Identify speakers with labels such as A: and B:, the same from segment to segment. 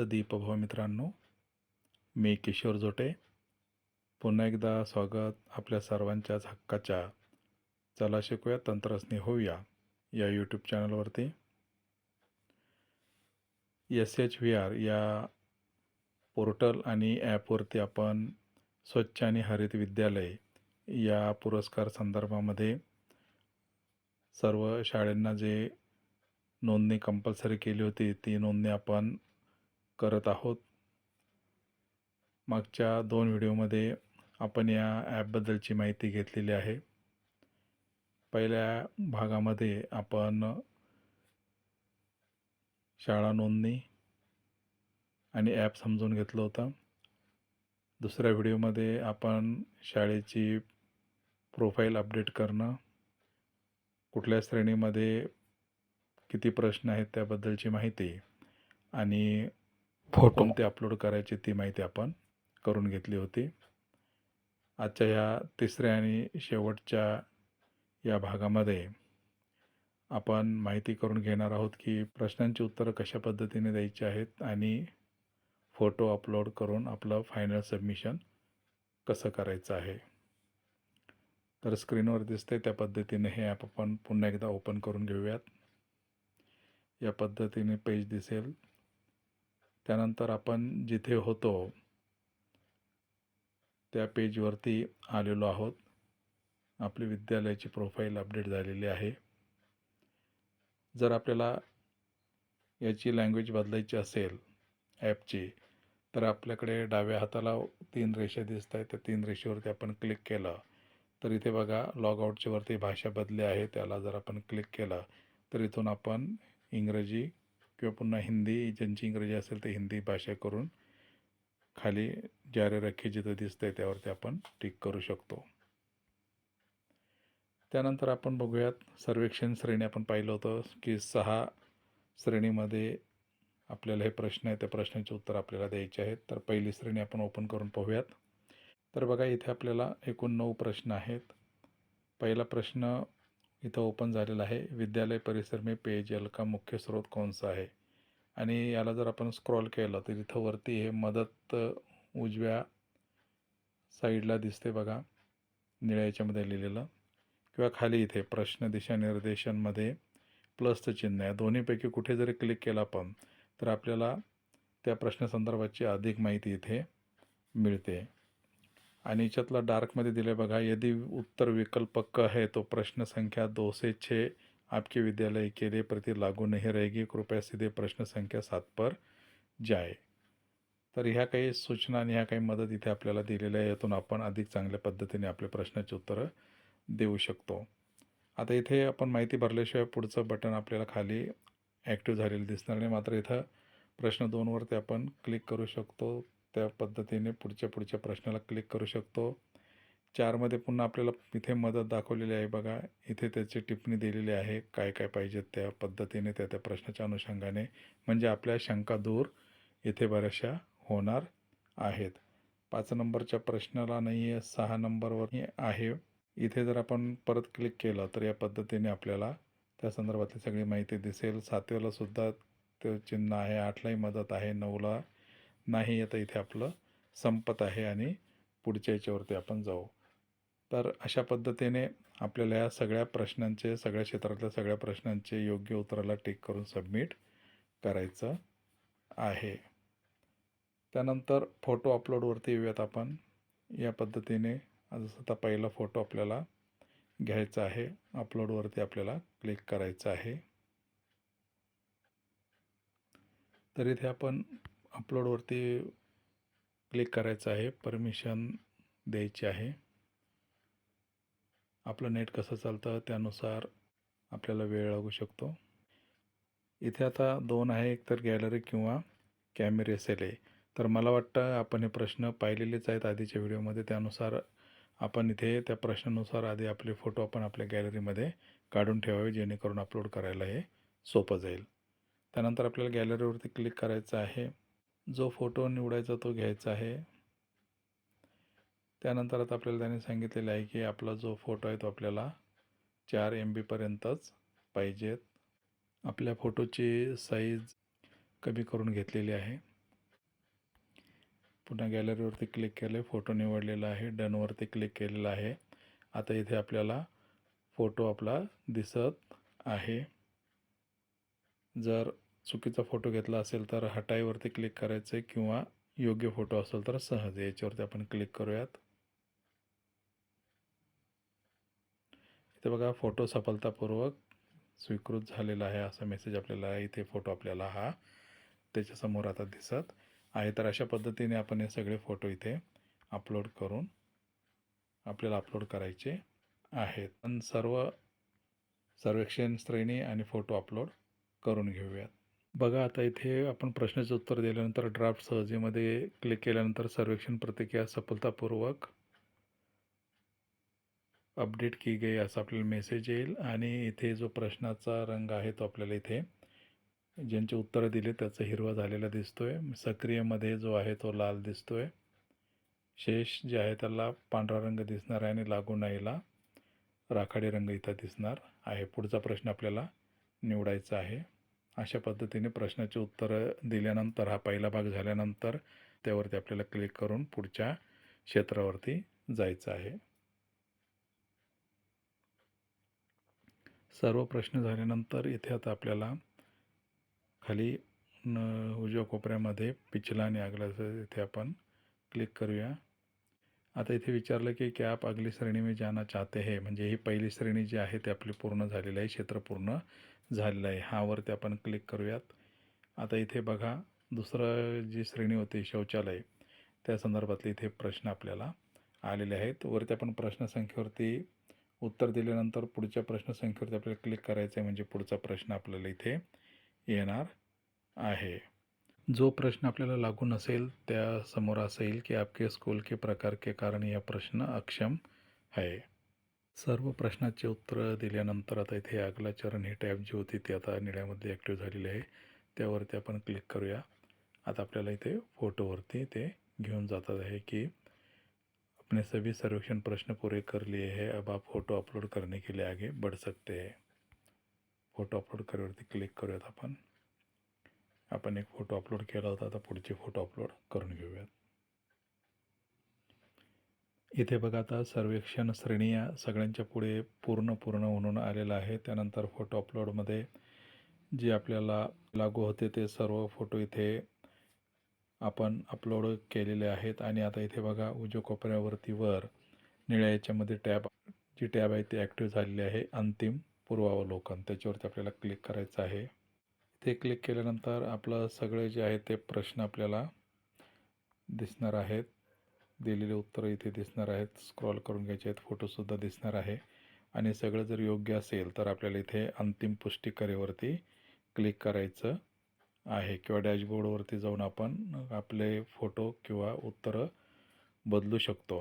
A: दीपभाव मित्रांनो, मी किशोर जोटे. पुन्हा एकदा स्वागत आपल्या सर्वांच्याच हक्काच्या चला शिकूया तंत्रज्ञ होऊया या यूट्यूब चॅनलवरती. SHVR या पोर्टल आणि ॲपवरती आपण स्वच्छ आणि हरित विद्यालय या पुरस्कार संदर्भामध्ये सर्व शाळांना जे नोंदणी कंपल्सरी केली होती ती नोंदणी आपण करत आहोत. मागच्या 2 व्हिडिओमध्ये आपण या ॲपबद्दलची माहिती घेतलेली आहे. पहिल्या भागामध्ये आपण शाळा नोंदणी आणि ॲप समजून घेतलं होतं. दुसऱ्या व्हिडिओमध्ये आपण शाळेची प्रोफाईल अपडेट करणं, कुठल्या श्रेणीमध्ये किती प्रश्न आहेत त्याबद्दलची माहिती आणि फोटो कोणते अपलोड करायचे ती माहिती आपण करून घेतली होती. आजच्या या तिसऱ्या आणि शेवटच्या या भागामध्ये आपण माहिती करून घेणार आहोत की प्रश्नांची उत्तरं कशा पद्धतीने द्यायची आहेत आणि फोटो अपलोड करून आपलं फायनल सबमिशन कसं करायचं आहे. तर स्क्रीनवर दिसते त्या पद्धतीने हे ॲप आपण पुन्हा एकदा ओपन करून घेऊयात. या पद्धतीने पेज दिसेल. त्यानंतर आपण जिथे होतो त्या पेजवरती आलेलो आहोत. आपली विद्यालयाची प्रोफाईल अपडेट झालेली आहे. जर आपल्याला याची लँग्वेज बदलायची असेल ॲपची, तर आपल्याकडे डाव्या हाताला 3 रेषा दिसत आहेत. त्या 3 रेषेवरती आपण क्लिक केलं तर इथे बघा लॉगआउटच्या वरती भाषा बदली आहे. त्याला जर आपण क्लिक केलं तर इथून आपण इंग्रजी किंवा पुन्हा हिंदी, ज्यांची इंग्रजी असेल ते हिंदी भाषा करून खाली जारी रखे जिथं दिसतंय त्यावरती आपण टिक करू शकतो. त्यानंतर आपण बघूयात सर्वेक्षण श्रेणी. आपण पाहिलं होतं की 6 श्रेणीमध्ये आपल्याला हे प्रश्न आहे, त्या प्रश्नांचे उत्तर आपल्याला द्यायचे आहेत. तर पहिली श्रेणी आपण ओपन करून पाहूयात. तर बघा इथे आपल्याला एकूण 9 प्रश्न आहेत. पहिला प्रश्न इथं ओपन झालेला आहे. विद्यालय परिसर में पेयजल का मुख्य स्रोत कौन सा है? आणि याला जर आपण स्क्रॉल केलं तर इथं वरती हे मदत उजव्या साईडला दिसते बघा, निळ्या याच्यामध्ये लिहिलेलं, किंवा खाली इथे प्रश्न दिशानिर्देशांमध्ये प्लसचं चिन्ह आहे. दोन्हीपैकी कुठे जरी क्लिक केलं आपण तर आपल्याला त्या प्रश्नसंदर्भाची अधिक माहिती इथे मिळते. आणि याच्यातला डार्कमध्ये दिले बघा, यदि उत्तर विकल्प क है तो प्रश्न संख्या 2 से 6 आपके विद्यालय के लिए प्रति लागू नहीं रहेगी, कृपया सीधे प्रश्न संख्या 7 पर जाए. तर ह्या काही सूचना आणि ह्या काही मदत इथे आपल्याला दिलेल्या आहे. यातून आपण अधिक चांगल्या पद्धतीने आपल्या प्रश्नाची उत्तरं देऊ शकतो. आता इथे आपण माहिती भरल्याशिवाय पुढचं बटन आपल्याला खाली ॲक्टिव्ह झालेलं दिसणार नाही. मात्र इथं प्रश्न 2 वरती आपण क्लिक करू शकतो. त्या पद्धतीने पुढच्या प्रश्नाला क्लिक करू शकतो. 4 मध्ये पुन्हा आपल्याला इथे मदत दाखवलेली आहे बघा. इथे त्याची टिप्पणी दिलेली आहे, काय काय पाहिजे त्या पद्धतीने त्या प्रश्नाच्या अनुषंगाने, म्हणजे आपल्या शंका दूर इथे बऱ्याचशा होणार आहेत. 5 नंबरच्या प्रश्नाला नाही आहे, 6 नंबरवर आहे. इथे जर आपण परत क्लिक केलं तर या पद्धतीने आपल्याला त्या संदर्भातली सगळी माहिती दिसेल. 7व्याला सुद्धा ते चिन्ह आहे, 8लाही मदत आहे, 9ला नाही. आता इथे आपलं संपत आहे आणि पुढच्या याच्यावरती आपण जाऊ. तर अशा पद्धतीने आपल्याला या सगळ्या प्रश्नांचे, सगळ्या क्षेत्रातल्या सगळ्या प्रश्नांचे योग्य उत्तराला टिक करून सबमिट करायचं आहे. त्यानंतर फोटो अपलोडवरती येऊयात आपण. या पद्धतीने जसं आता पहिला फोटो आपल्याला घ्यायचा आहे, अपलोडवरती आपल्याला क्लिक करायचं आहे. तर इथे आपण अपलोडवरती क्लिक करायचं आहे, परमिशन द्यायची आहे. आपलं नेट कसं चालतं त्यानुसार आपल्याला वेळ लागू शकतो. इथे आता 2 आहे, एक तर गॅलरी किंवा कॅमेरे SLA. तर मला वाटतं आपण हे प्रश्न पाहिलेलेच आहेत आधीच्या व्हिडिओमध्ये. त्यानुसार आपण इथे त्या प्रश्नानुसार आधी आपले फोटो आपण आपल्या गॅलरीमध्ये काढून ठेवावे, जेणेकरून अपलोड करायला हे सोपं जाईल. त्यानंतर आपल्याला गॅलरीवरती क्लिक करायचं आहे. जो फोटो निवडायचा तो घ्यायचा आहे. त्यानंतर आता आपल्याला त्याने सांगितलेलं आहे की आपला जो फोटो आहे तो आपल्याला 4 MB पर्यंतच पाहिजेत. आपल्या फोटोची साईज कमी करून घेतलेली आहे. पुन्हा गॅलरीवरती क्लिक केले, फोटो निवडलेला आहे, डनवरती क्लिक केलेलं आहे. आता इथे आपल्याला फोटो आपला दिसत आहे. जर चुकीचा फोटो घेतला असेल तर हटाईवरती क्लिक करायचं आहे किंवा योग्य फोटो असेल तर सहज याच्यावरती आपण क्लिक करूयात. इथे बघा फोटो सफलतापूर्वक स्वीकृत झालेला आहे असा मेसेज आपल्याला इथे फोटो आपल्याला हा त्याच्यासमोर आता दिसत आहे. तर अशा पद्धतीने आपण हे सगळे फोटो इथे अपलोड करून आपल्याला अपलोड करायचे आहेत. पण सर्वेक्षण श्रेणी आणि फोटो अपलोड करून घेऊयात. बघा आता इथे आपण प्रश्नाचे उत्तर दिल्यानंतर ड्राफ्ट सहजीमध्ये क्लिक केल्यानंतर सर्वेक्षण प्रतिक्रिया सफलतापूर्वक अपडेट की गई असा आपल्याला मेसेज येईल आणि इथे जो प्रश्नाचा रंग आहे तो आपल्याला इथे ज्यांचे उत्तरं दिले त्याचा हिरवा झालेला दिसतोय. सक्रियमध्ये जो आहे तो लाल दिसतोय. शेष जे आहे त्याला पांढरा रंग दिसणार आहे आणि लागू नाहीला राखाडी रंग इथं दिसणार आहे. पुढचा प्रश्न आपल्याला निवडायचा आहे. अशा पद्धतीने प्रश्नाचे उत्तरं दिल्यानंतर हा पहिला भाग झाल्यानंतर त्यावरती आपल्याला क्लिक करून पुढच्या क्षेत्रावरती जायचं आहे. सर्व प्रश्न झाल्यानंतर इथे आता आपल्याला खाली उजव्या कोपऱ्यामध्ये पिछला आणि अगलाचं इथे आपण क्लिक करूया. आता इथे विचारलं की क्या आप अगली श्रेणी में जाना चाहते हैं, म्हणजे ही पहिली श्रेणी जी आहे ती आपली पूर्ण झालेली आहे, क्षेत्र पूर्ण झालेलं आहे. हा वरती आपण क्लिक करूयात. आता इथे बघा दुसरं जी श्रेणी होती शौचालय त्या संदर्भातले इथे प्रश्न आपल्याला आलेले आहेत. वरती आपण प्रश्नसंख्येवरती उत्तर दिल्यानंतर पुढच्या प्रश्नसंख्येवरती आपल्याला क्लिक करायचं आहे, म्हणजे पुढचा प्रश्न आपल्याला इथे येणार आहे. जो प्रश्न आपल्याला लागू नसेल त्यासमोर असं येईल की आपके स्कूल के प्रकार के कारण यह प्रश्न अक्षम है. सर्व प्रश्नाचे उत्तर दिल्यानंतर आता इथे अगला चरण ही टॅब जी होती ती आता निळ्यामध्ये ॲक्टिव्ह झालेली आहे. त्यावरती आपण क्लिक करूया. आता आपल्याला इथे फोटोवरती ते घेऊन जातात आहे की अपने सभी सर्वेक्षण प्रश्न पूरे कर लिए हैं, अब आप फोटो अपलोड करने के लिए आगे बढ़ सकते हैं. फोटो अपलोड करावरती क्लिक करूयात आपण. आपण एक फोटो अपलोड केला होता, आता पुढचे फोटो अपलोड करून घेऊयात. इथे बघा आता सर्वेक्षण श्रेणी या सगळ्यांच्या पुढे पूर्ण म्हणून आलेलं आहे. त्यानंतर फोटो अपलोडमध्ये जे आपल्याला लागू होते ते सर्व फोटो इथे आपण अपलोड केलेले आहेत. आणि आता इथे बघा उजव्या कोपऱ्यावरती वर निळ्या याच्यामध्ये जी टॅब आहे ती ॲक्टिव्ह झालेली आहे, अंतिम पूर्वावलोकन. त्याच्यावरती आपल्याला क्लिक करायचं आहे. इथे क्लिक केल्यानंतर आपलं सगळे जे आहे ते प्रश्न आपल्याला दिसणार आहेत. दिलेले उत्तरं इथे दिसणार आहेत. स्क्रॉल करून घ्यायचे आहेत. फोटोसुद्धा दिसणार आहे. आणि सगळं जर योग्य असेल तर आपल्याला इथे अंतिम पुष्टी करेवरती क्लिक करायचं आहे किंवा डॅशबोर्डवरती जाऊन आपण आपले फोटो किंवा उत्तरं बदलू शकतो.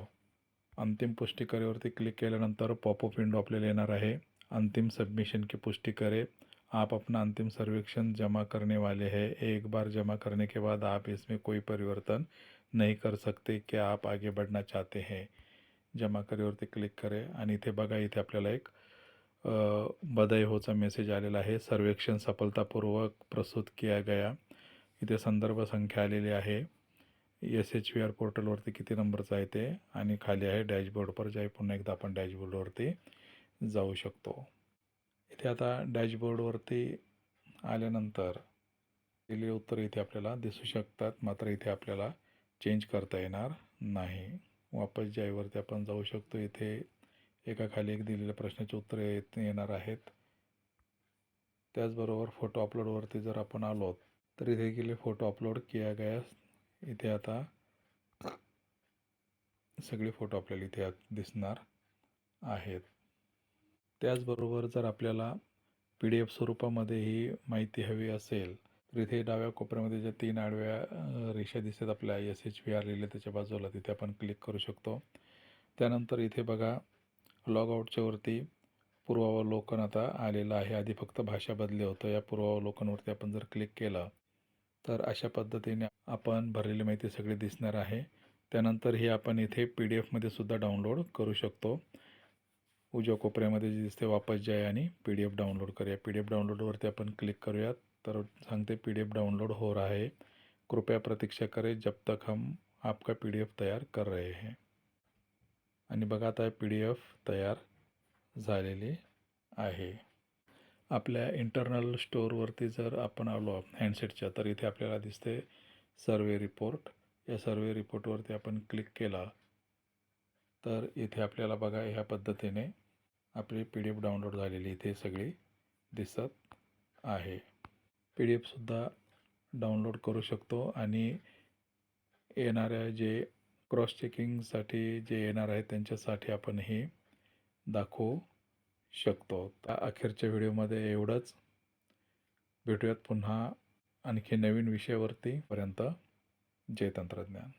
A: अंतिम पुष्टी करेवरती क्लिक केल्यानंतर पॉपअप विंडो आपल्याला येणार आहे. अंतिम सबमिशन की पुष्टी करें. आप अपना अंतिम सर्वेक्षण जमा करने वाले हैं. एक बार जमा करने के बाद आप इसमें कोई परिवर्तन नहीं कर सकते. क्या आप आगे बढ़ना चाहते हैं. जमा करेवरती क्लिक करें आणि इथे बघा इथे आपल्याला एक बधाई होचा मेसेज आलेला आहे. सर्वेक्षण सफलतापूर्वक प्रस्तुत किया गया. इथे संदर्भ संख्या आलेली आहे. SHVR पोर्टलवरती किती नंबरचं आहे ते आणि खाली आहे डॅशबोर्डवर जाई. पुन्हा एकदा आपण डॅशबोर्डवरती जाऊ शकतो. इथे आता डॅशबोर्डवरती आल्यानंतर दिलेले उत्तर इथे आपल्याला दिसू शकतात. मात्र इथे आपल्याला चेंज करता येणार नाही. वापस जाईवरती आपण जाऊ शकतो. इथे एकाखाली एक दिलेल्या प्रश्नाचे उत्तरे येणार आहेत. त्याचबरोबर फोटो अपलोडवरती जर आपण आलो तर इथे गेले फोटो अपलोड किया गया. इथे आता सगळे फोटो आपल्याला इथे दिसणार आहेत. त्याचबरोबर जर आपल्याला PDF स्वरूपामध्ये ही माहिती हवी असेल तर इथे डाव्या कोपऱ्यामध्ये ज्या 3 आडव्या रेषा दिसतात आपल्या SHVR लिहिले त्याच्या बाजूला, तिथे आपण क्लिक करू शकतो. त्यानंतर इथे बघा लॉग आउटच्या वरती पूर्वावलोकन आता आलेलं आहे. आधी फक्त भाषा बदली होतं. या पूर्वावलोकनवरती आपण जर क्लिक केलं तर अशा पद्धतीने आपण भरलेली माहिती सगळी दिसणार आहे. त्यानंतर हे आपण इथे PDF सुद्धा डाउनलोड करू शकतो. उजव्या कोपऱ्यामध्ये जे दिसते वापस जाय आणि PDF डाउनलोड करूया. PDF डाउनलोडवरती आपण क्लिक करूयात तर सांगते PDF डाउनलोड हो रहा है, कृपया प्रतीक्षा करें जब तक हम आपका PDF तयार कर रहे हैं. आणि बघा आता PDF तयार झालेली आहे. आपल्या इंटरनल स्टोअरवरती जर आपण आलो हँडसेटच्या तर इथे आपल्याला दिसते सर्वे रिपोर्ट. या सर्वे रिपोर्टवरती आपण क्लिक केला तर इथे आपल्याला बघा ह्या पद्धतीने आपली PDF डाउनलोड झालेली इथे सगळी दिसत आहे. PDF डाउनलोड करू शकतो आणि येणाऱ्या जे क्रॉस चेकिंगसाठी जे येणार आहे त्यांच्यासाठी आपण हे दाखवू शकतो. त्या अखेरच्या व्हिडिओमध्ये एवढंच. भेटूयात पुन्हा आणखी नवीन विषयावरती. पर्यंत जय तंत्रज्ञान.